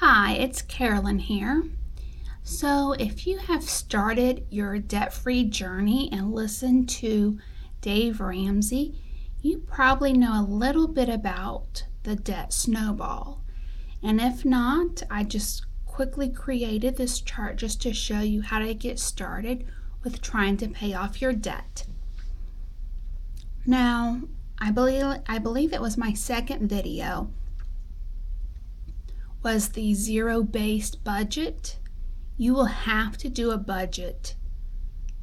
Hi, it's Carolyn here. So, if you have started your debt-free journey and listened to Dave Ramsey, you probably know a little bit about the debt snowball. And if not, I just quickly created this chart just to show you how to get started with trying to pay off your debt. Now, I believe it was my second video was the zero-based budget. You will have to do a budget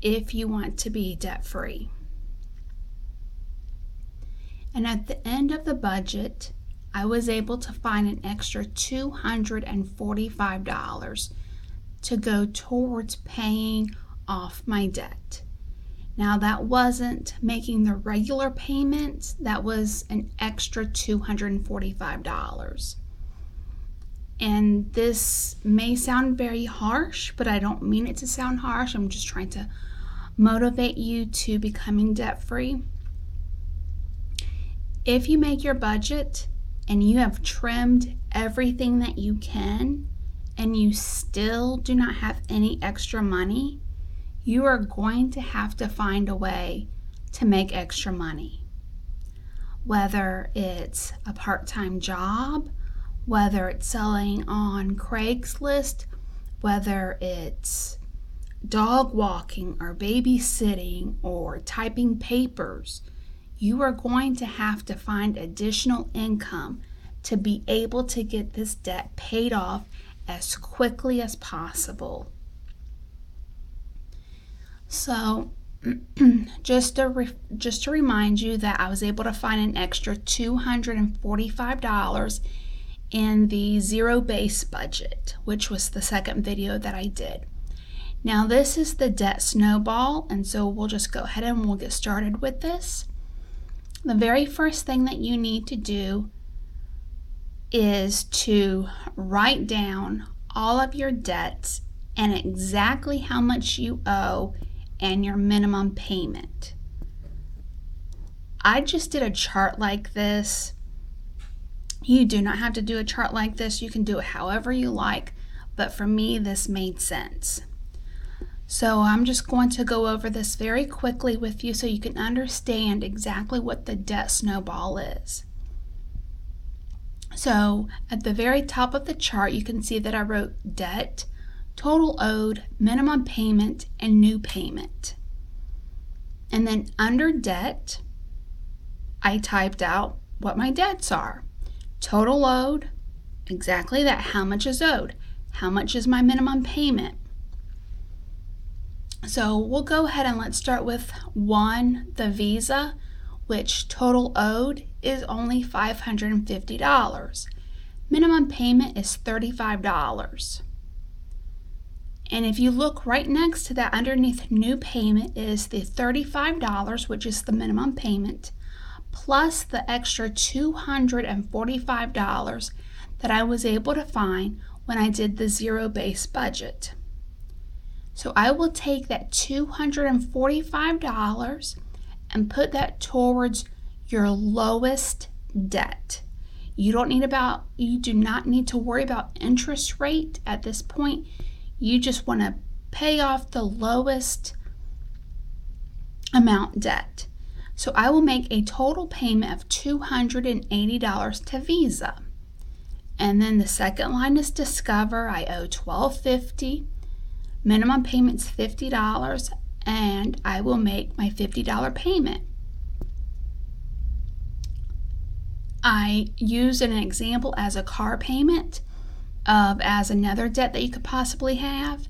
if you want to be debt-free. And at the end of the budget, I was able to find an extra $245 to go towards paying off my debt. Now that wasn't making the regular payments, that was an extra $245. And this may sound very harsh, but I don't mean it to sound harsh. I'm just trying to motivate you to becoming debt-free. If you make your budget and you have trimmed everything that you can and you still do not have any extra money, you are going to have to find a way to make extra money. Whether it's a part-time job, whether it's selling on Craigslist, whether it's dog walking or babysitting or typing papers, you are going to have to find additional income to be able to get this debt paid off as quickly as possible. So just to remind you that I was able to find an extra $245 in the zero-based budget, which was the second video that I did. Now this is the debt snowball, and so we'll just go ahead and we'll get started with this. The very first thing that you need to do is to write down all of your debts and exactly how much you owe and your minimum payment. I just did a chart like this. You do not have to do a chart like this. You can do it however you like, but for me, this made sense. So I'm just going to go over this very quickly with you so you can understand exactly what the debt snowball is. So at the very top of the chart, you can see that I wrote debt, total owed, minimum payment, and new payment. And then under debt, I typed out what my debts are. Total owed, exactly that, how much is owed. How much is my minimum payment? So we'll go ahead and let's start with one, the Visa, which total owed is only $550. Minimum payment is $35. And if you look right next to that, underneath new payment is the $35, which is the minimum payment, plus the extra $245 that I was able to find when I did the zero-based budget. So I will take that $245 and put that towards your lowest debt. You do not need to worry about interest rate at this point. You just want to pay off the lowest amount debt. So I will make a total payment of $280 to Visa. And then the second line is Discover. I owe $12.50. Minimum payment's $50, and I will make my $50 payment. I used an example as a car payment as another debt that you could possibly have,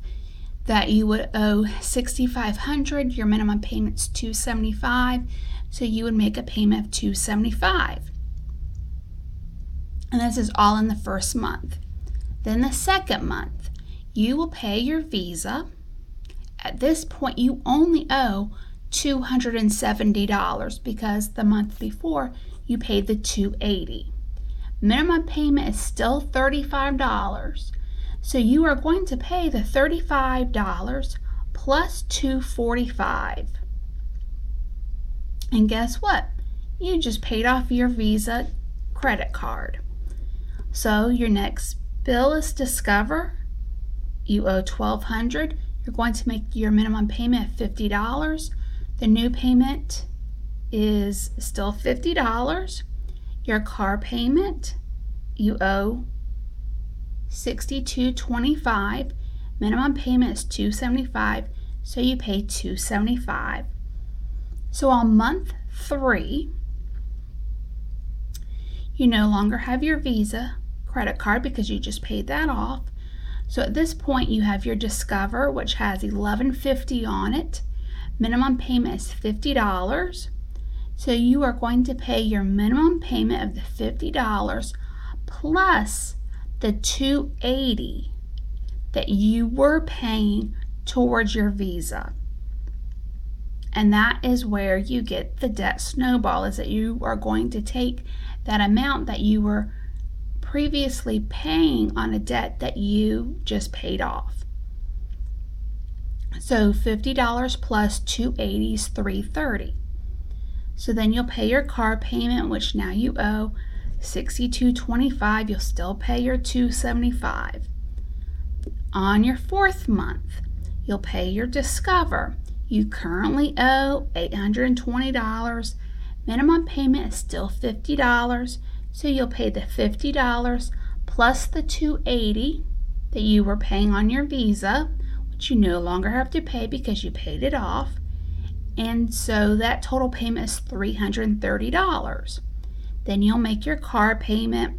that you would owe $6,500. Your minimum payment's $275, so you would make a payment of $275. And this is all in the first month. Then the second month, you will pay your Visa. At this point, you only owe $270 because the month before you paid the $280. Minimum payment is still $35. So you are going to pay the $35 plus $245. And guess what? You just paid off your Visa credit card. So your next bill is Discover. You owe $1,200. You're going to make your minimum payment of $50. The new payment is still $50. Your car payment, you owe $62.25. Minimum payment is $275, so you pay $275. So on month 3, you no longer have your Visa credit card because you just paid that off. So at this point you have your Discover, which has $11.50 on it. Minimum payment is $50. So you are going to pay your minimum payment of the $50 plus the $280 that you were paying towards your Visa. And that is where you get the debt snowball, is that you are going to take that amount that you were previously paying on a debt that you just paid off. So $50 plus $280 is $330. So then you'll pay your car payment, which now you owe $62.25. You'll still pay your $275. On your 4th month, you'll pay your Discover. You currently owe $820. Minimum payment is still $50, so you'll pay the $50 plus the $280 that you were paying on your Visa, which you no longer have to pay because you paid it off. And so that total payment is $330. Then you'll make your car payment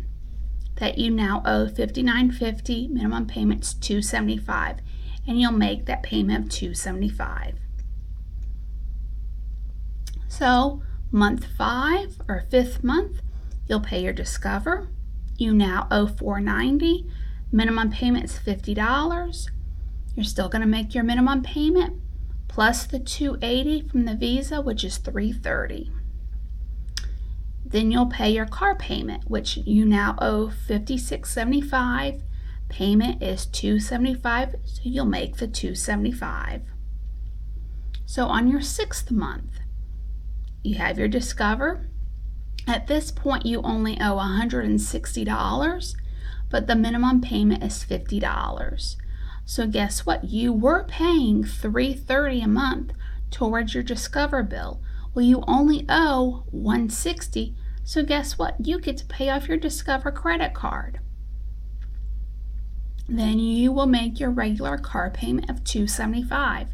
that you now owe $59.50. Minimum payment's $275, and you'll make that payment of $275. So month 5 or 5th month, you'll pay your Discover. You now owe $490. Minimum payment is $50. You're still going to make your minimum payment plus the $280 from the Visa, which is $330. Then you'll pay your car payment, which you now owe $56.75. Payment is $275, so you'll make the $275. So on your 6th month, you have your Discover. At this point, you only owe $160, but the minimum payment is $50. So guess what? You were paying $330 a month towards your Discover bill. Well, you only owe $160, so guess what? You get to pay off your Discover credit card. Then you will make your regular car payment of $275.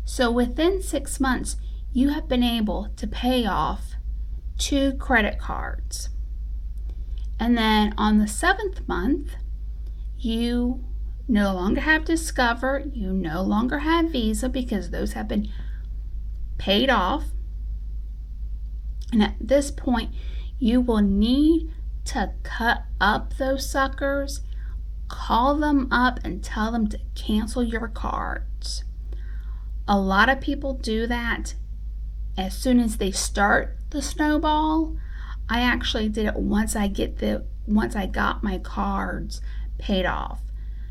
So within 6 months, you have been able to pay off 2 credit cards. And then on the 7th month, you no longer have Discover, you no longer have Visa because those have been paid off. And at this point, you will need to cut up those suckers, call them up and tell them to cancel your cards. A lot of people do that as soon as they start the snowball. I actually did it once I got my cards paid off.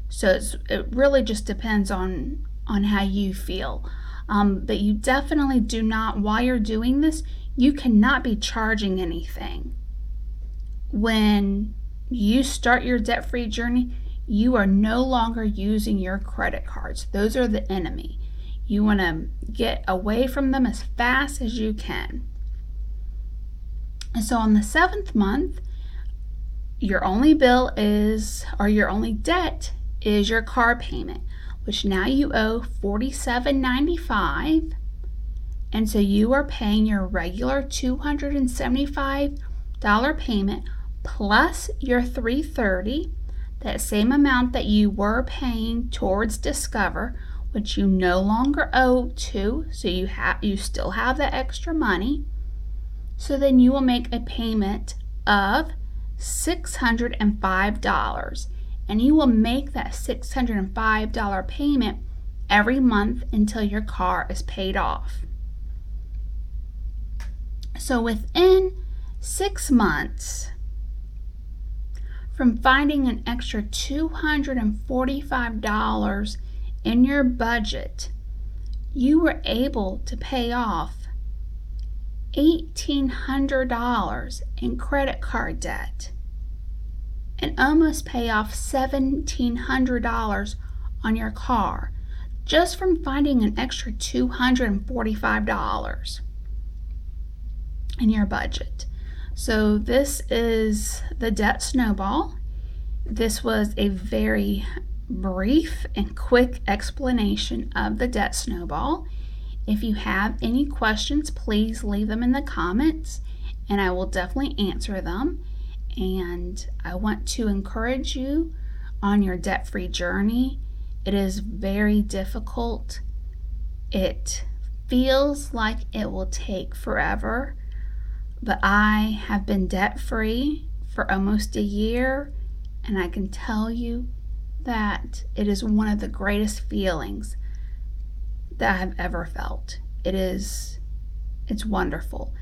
So it really just depends on how you feel. But you definitely do not, while you're doing this, you cannot be charging anything. When you start your debt-free journey, you are no longer using your credit cards. Those are the enemy. You want to get away from them as fast as you can. And so on the 7th month, your only bill is, or your only debt is your car payment, which now you owe $47.95. And so you are paying your regular $275 payment plus your $330, that same amount that you were paying towards Discover, which you no longer owe to, so you still have that extra money. So then you will make a payment of $605, and you will make that $605 payment every month until your car is paid off. So within 6 months, from finding an extra $245 in your budget, you were able to pay off $1,800 in credit card debt. and almost pay off $1,700 on your car just from finding an extra $245 in your budget. So this is the debt snowball. This was a very brief and quick explanation of the debt snowball. If you have any questions, please leave them in the comments and I will definitely answer them. And I want to encourage you on your debt-free journey. It is very difficult. It feels like it will take forever, but I have been debt-free for almost a year, and I can tell you that it is one of the greatest feelings that I've ever felt. It's wonderful,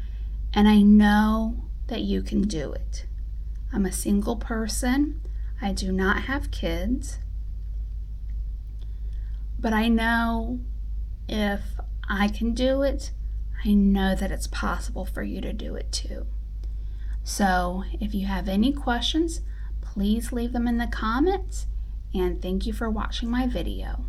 and I know that you can do it. I'm a single person. I do not have kids, but I know if I can do it, I know that it's possible for you to do it too. So if you have any questions, please leave them in the comments, and thank you for watching my video.